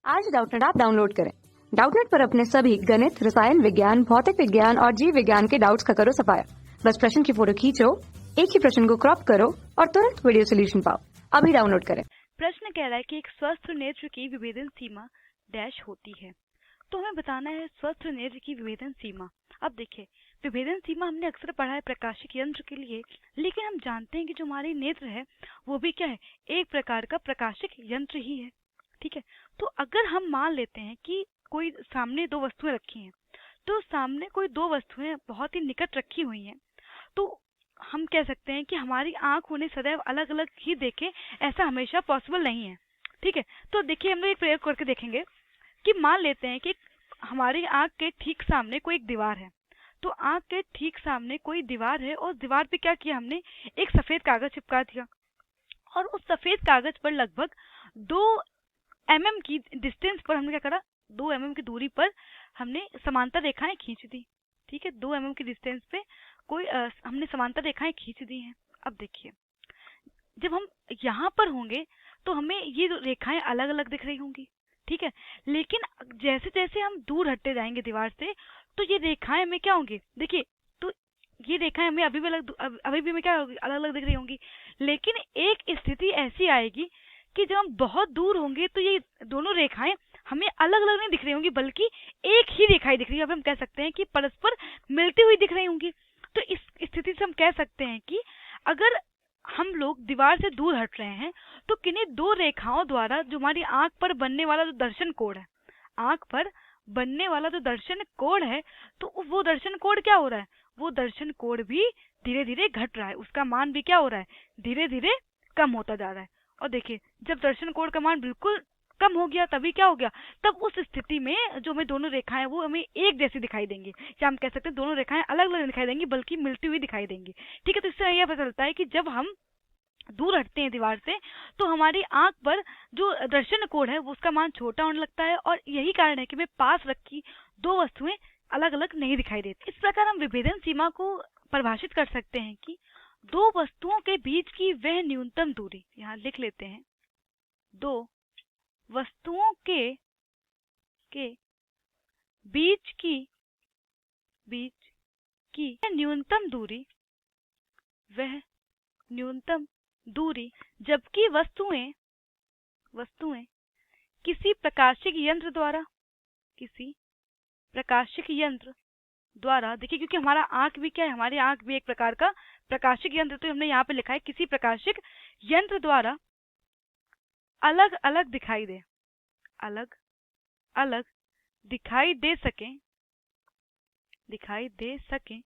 आज Doubtnut app download करें। Doubtnut पर अपने सभी गणित, रसायन विज्ञान, भौतिक विज्ञान और जीव विज्ञान के डाउट्स का करो सफाया। बस प्रश्न की फोटो खींचो, एक ही प्रश्न को क्रॉप करो और तुरंत वीडियो सोल्यूशन पाओ। अभी डाउनलोड करें। प्रश्न कह रहा है कि एक स्वस्थ नेत्र की विभेदन सीमा डैश होती है। तो हमें बताना है स्वस्थ नेत्र की विभेदन सीमा। अब देखिए, विभेदन सीमा हमने अक्सर पढ़ा है प्रकाशिक यंत्र के लिए, लेकिन हम जानते हैं कि जो हमारी नेत्र है वो भी क्या है, एक प्रकार का प्रकाशिक यंत्र ही है। ठीक है, तो अगर हम मान लेते हैं कि कोई सामने दो वस्तुएं रखी हैं, तो सामने कोई दो वस्तुएं बहुत ही निकट रखी हुई हैं, तो हम कह सकते हैं कि हमारी आंख उन्हें सदैव अलग अलग ही देखे, ऐसा हमेशा पॉसिबल नहीं है। ठीक है, तो देखिए हम लोग एक प्रयोग करके देखेंगे कि मान लेते हैं कि हमारी आंख के ठीक सामने कोई एक दीवार है। तो आंख के ठीक सामने कोई दीवार है और दीवार पे क्या किया हमने, एक सफेद कागज चिपका दिया और उस सफेद कागज पर लगभग 2 mm की डिस्टेंस पर हमने क्या करा, 2 mm की दूरी पर हमने समांतर रेखाएं खींच दी। ठीक है, 2 mm की डिस्टेंस पे कोई हमने समांतर रेखाएं खींच दी हैं। अब देखिए, जब हम यहाँ पर होंगे तो हमें ये रेखाएं अलग अलग दिख रही होंगी। ठीक है, लेकिन जैसे जैसे हम दूर हटते जाएंगे दीवार से, तो ये रेखाएं हमें क्या होंगी, देखिए, तो ये रेखाएं हमें अभी भी हमें क्या होगी, अलग अलग दिख रही होंगी। लेकिन एक स्थिति ऐसी आएगी कि जब हम बहुत दूर होंगे तो ये दोनों रेखाएं हमें अलग अलग नहीं दिख रही होंगी, बल्कि एक ही रेखाएं दिख रही है। अब हम कह सकते हैं कि परस्पर मिलती हुई दिख रही होंगी। तो इस स्थिति से हम कह सकते हैं कि अगर हम लोग दीवार से दूर हट रहे हैं तो किन्हीं दो रेखाओं द्वारा जो हमारी आंख पर बनने वाला जो दर्शन कोण है, आंख पर बनने वाला जो दर्शन कोण है, तो वो दर्शन कोण क्या हो रहा है, वो दर्शन कोण भी धीरे धीरे घट रहा है, उसका मान भी क्या हो रहा है, धीरे धीरे कम होता जा रहा है। और देखिए, जब दर्शन कोण का मान बिल्कुल कम हो गया तभी क्या हो गया, तब उस स्थिति में जो हमें दोनों रेखाएं वो हमें एक जैसी दिखाई देंगी, या हम कह सकते हैं दोनों रेखाएं अलग अलग दिखाई देंगी, बल्कि मिलती हुई दिखाई देंगी। ठीक है, तो इससे यह पता चलता है कि जब हम दूर हटते हैं दीवार से तो हमारी आंख पर जो दर्शन कोण है वो उसका मान छोटा होने लगता है, और यही कारण है कि हमें पास रखी दो वस्तुएं अलग अलग नहीं दिखाई देती। इस प्रकार हम विभेदन सीमा को परिभाषित कर सकते हैं कि दो वस्तुओं के बीच की वह न्यूनतम दूरी, यहाँ लिख लेते हैं, दो वस्तुओं के बीच की न्यूनतम दूरी, वह न्यूनतम दूरी जबकि वस्तुएं किसी प्रकाशिक यंत्र द्वारा देखिए, क्योंकि हमारा आंख भी क्या है, हमारी आंख भी एक प्रकार का प्रकाशिक यंत्र, तो हमने यहाँ पे लिखा है किसी प्रकाशिक यंत्र द्वारा अलग अलग दिखाई दे सके,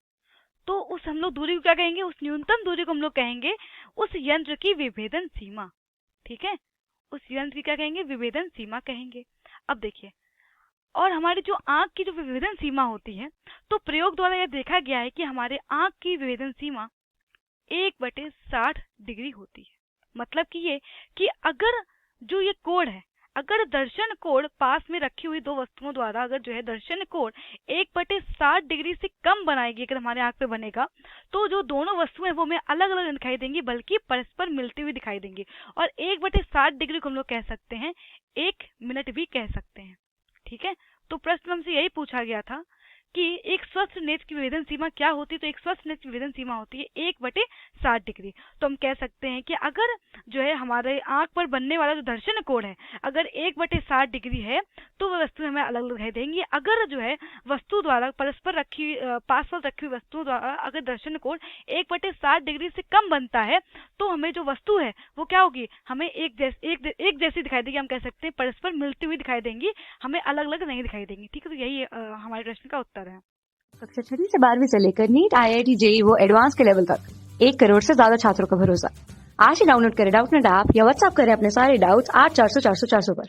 तो उस हम लोग दूरी को क्या कहेंगे, उस न्यूनतम दूरी को हम लोग कहेंगे उस यंत्र की विभेदन सीमा। ठीक है, उस यंत्र की क्या कहेंगे, विभेदन सीमा कहेंगे। अब देखिए, और हमारी जो आंख की जो विभेदन सीमा होती है, तो प्रयोग द्वारा यह देखा गया है कि हमारे आंख की विभेदन सीमा 1/60 डिग्री होती है। मतलब कि ये कि अगर जो ये कोण है, अगर दर्शन कोण पास में रखी हुई दो वस्तुओं द्वारा अगर जो है दर्शन कोण 1/60 डिग्री से कम बनाएगी, अगर हमारे आंख पे बनेगा, तो जो दोनों वस्तुएं वो हमें अलग अलग दिखाई देंगी, बल्कि परस्पर मिलती हुई दिखाई देंगी। और 1/60 डिग्री को हम लोग कह सकते हैं 1 मिनट भी कह सकते हैं। ठीक है, तो प्रश्न हमसे यही पूछा गया था कि एक स्वस्थ नेत्र की विभेदन सीमा क्या होती है, तो एक स्वस्थ नेत्र की विभेदन सीमा होती है 1/60 डिग्री। तो हम कह सकते हैं कि अगर जो है हमारे आंख पर बनने वाला जो दर्शन कोण है, अगर 1/60 डिग्री है, तो वह वस्तुएं हमें अलग अलग दिखाई देंगी। अगर जो है वस्तु द्वारा परस्पर पास रखी हुई वस्तुओं द्वारा अगर दर्शन कोण 1/60 डिग्री से कम बनता है, तो हमें जो वस्तु है वो क्या होगी, हमें एक जैसी दिखाई देगी, हम कह सकते हैं परस्पर मिलती हुई दिखाई देंगी, हमें अलग अलग नहीं दिखाई देंगी। ठीक है, तो यही हमारे प्रश्न का उत्तर है। कक्षा 6 से 12वीं से लेकर नीट, IIT, JEE वो एडवांस के लेवल तक 1 करोड़ से ज्यादा छात्रों का भरोसा। आज ही डाउनलोड करें डाउटनेट ऐप या व्हाट्सएप करें अपने सारे डाउट्स 8400 400 400 पर।